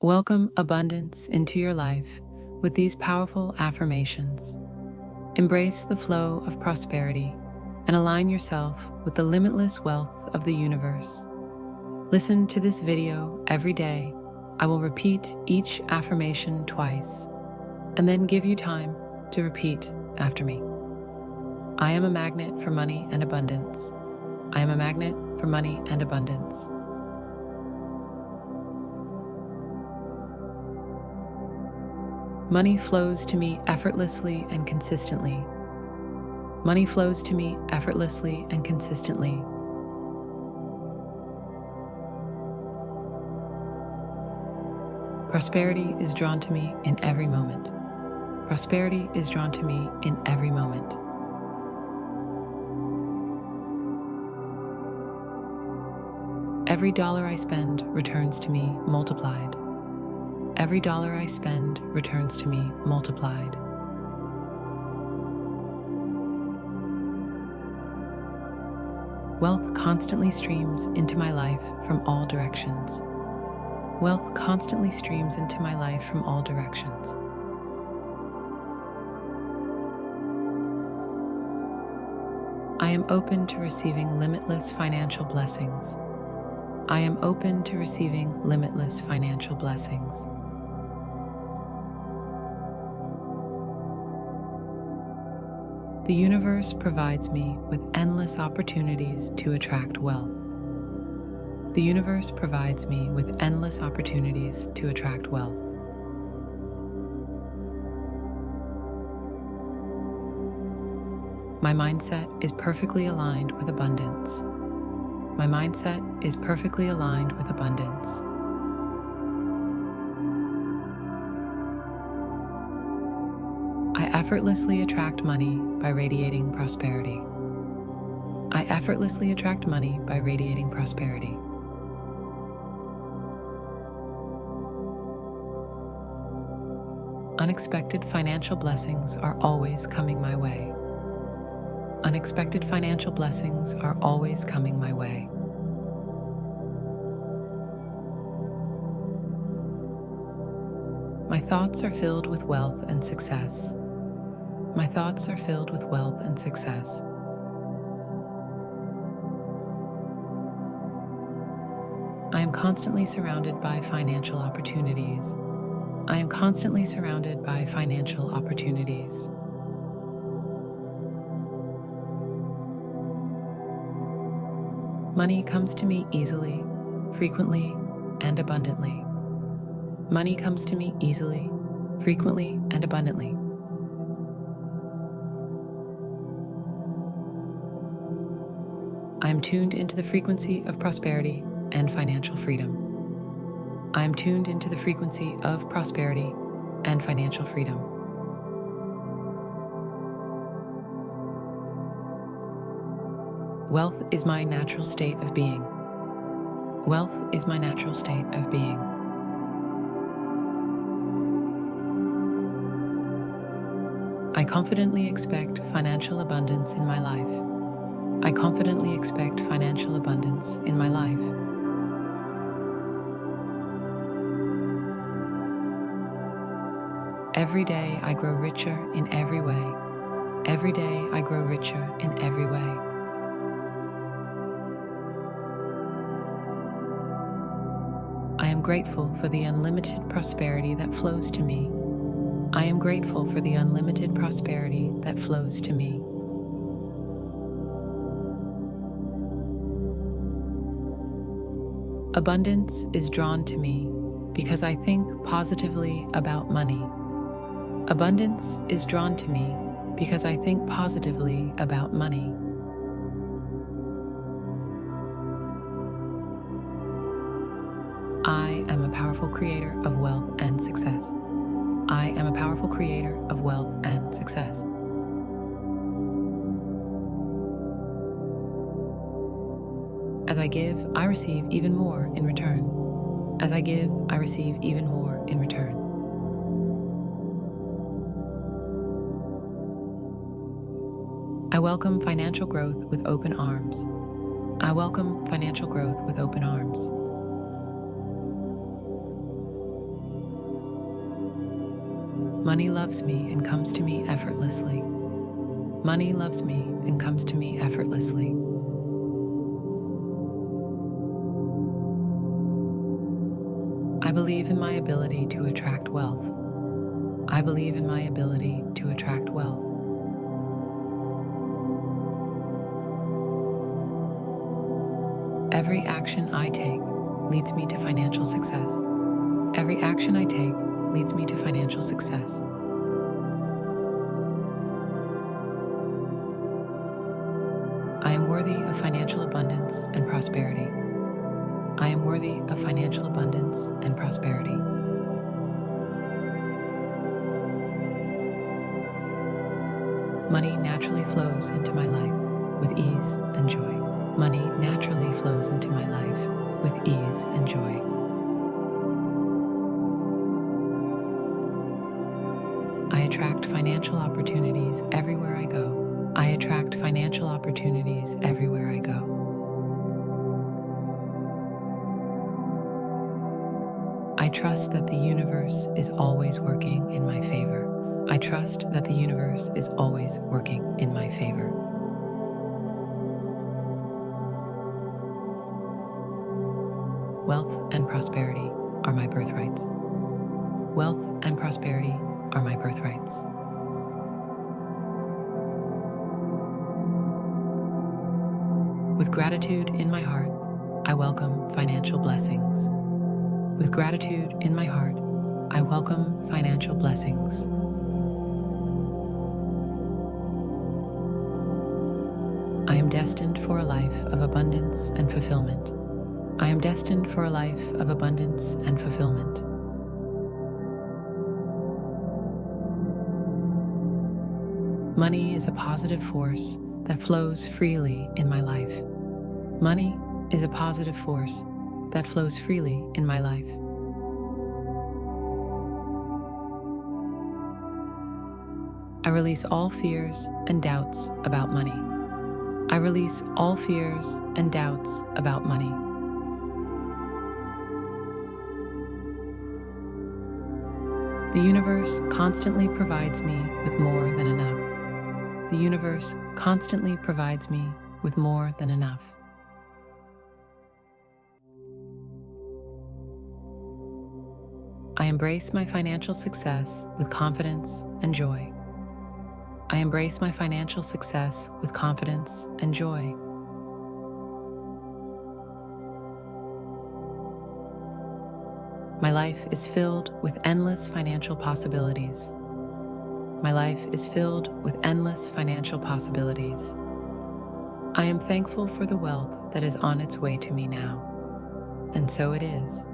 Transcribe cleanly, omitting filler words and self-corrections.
Welcome abundance into your life with these powerful affirmations. Embrace the flow of prosperity and align yourself with the limitless wealth of the universe. Listen to this video every day. I will repeat each affirmation twice and then give you time to repeat after me. I am a magnet for money and abundance. I am a magnet for money and abundance. Money flows to me effortlessly and consistently. Money flows to me effortlessly and consistently. Prosperity is drawn to me in every moment. Prosperity is drawn to me in every moment. Every dollar I spend returns to me multiplied. Every dollar I spend returns to me multiplied. Wealth constantly streams into my life from all directions. Wealth constantly streams into my life from all directions. I am open to receiving limitless financial blessings. I am open to receiving limitless financial blessings. The universe provides me with endless opportunities to attract wealth. The universe provides me with endless opportunities to attract wealth. My mindset is perfectly aligned with abundance. My mindset is perfectly aligned with abundance. I effortlessly attract money by radiating prosperity. I effortlessly attract money by radiating prosperity. Unexpected financial blessings are always coming my way. Unexpected financial blessings are always coming my way. My thoughts are filled with wealth and success. My thoughts are filled with wealth and success. I am constantly surrounded by financial opportunities. I am constantly surrounded by financial opportunities. Money comes to me easily, frequently, and abundantly. Money comes to me easily, frequently, and abundantly. I am tuned into the frequency of prosperity and financial freedom. I am tuned into the frequency of prosperity and financial freedom. Wealth is my natural state of being. Wealth is my natural state of being. I confidently expect financial abundance in my life. I confidently expect financial abundance in my life. Every day I grow richer in every way. Every day I grow richer in every way. I am grateful for the unlimited prosperity that flows to me. I am grateful for the unlimited prosperity that flows to me. Abundance is drawn to me because I think positively about money. Abundance is drawn to me because I think positively about money. I am a powerful creator of wealth and success. I am a powerful creator of wealth and success. As I give, I receive even more in return. As I give, I receive even more in return. I welcome financial growth with open arms. I welcome financial growth with open arms. Money loves me and comes to me effortlessly. Money loves me and comes to me effortlessly. I believe in my ability to attract wealth. I believe in my ability to attract wealth. Every action I take leads me to financial success. Every action I take leads me to financial success. I am worthy of financial abundance and prosperity. I am worthy of financial abundance and prosperity. Money naturally flows into my life with ease and joy. Money naturally flows into my life with ease and joy. I attract financial opportunities everywhere I go. I attract financial opportunities everywhere I go. I trust that the universe is always working in my favor. I trust that the universe is always working in my favor. Wealth and prosperity are my birthrights. Wealth and prosperity are my birthrights. With gratitude in my heart, I welcome financial blessings. With gratitude in my heart, I welcome financial blessings. I am destined for a life of abundance and fulfillment. I am destined for a life of abundance and fulfillment. Money is a positive force that flows freely in my life. Money is a positive force that flows freely in my life. I release all fears and doubts about money. I release all fears and doubts about money. The universe constantly provides me with more than enough. The universe constantly provides me with more than enough. I embrace my financial success with confidence and joy. I embrace my financial success with confidence and joy. My life is filled with endless financial possibilities. My life is filled with endless financial possibilities. I am thankful for the wealth that is on its way to me now. And so it is.